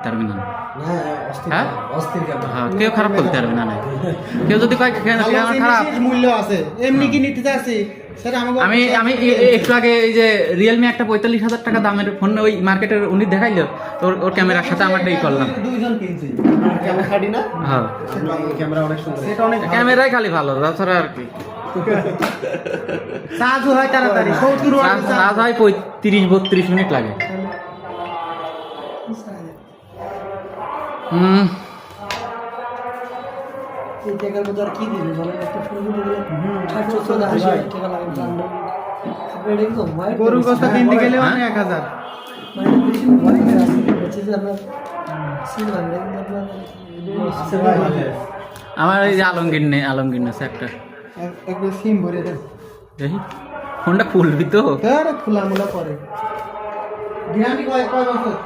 পারবে না। হ্যাঁ হ্যাঁ, কেউ খারাপ বলতে পারবে না। কেউ যদি কয় খারাপ, মূল্য আছে এমনি কি নিতে যাচ্ছি সেটা আমাকে আমি একটু আগে এই যে রিয়েলমি একটা 45,000 টাকা দামের ফোন ওই মার্কেটের উনি দেখাইলো, তোর ওর ক্যামেরার সাথে আমারটাই করলাম। দুইজন কিনছি ক্যামেরা খাটি না, হ্যাঁ ক্যামেরা অনেক সুন্দর, সেটা অনেক ক্যামেরাই খালি ভালো, তাছাড়া আর কি চার্জও হয় তাড়াতাড়ি 70 ওয়াট চার্জ হয় 35-32 মিনিট লাগে। এই টাকার মধ্যে আর কি দিবে বলেন, একটা ফোন কিনে দিলে 60-70 টাকা লাগে ব্র্যান্ড। আপনি একদম গরুর কথা কিনতে গেলে মানে 1000 মানে বেশি ভয় করে আছে, হচ্ছে যে আপনার সিলভার আপনার আমার এই যে আলমগীর নেই একটা একবার সিম ভরে দেন, দেখি ফোনটা খুলবি তো, খোলা মোলা পরে গ্যারান্টি কয় বছর?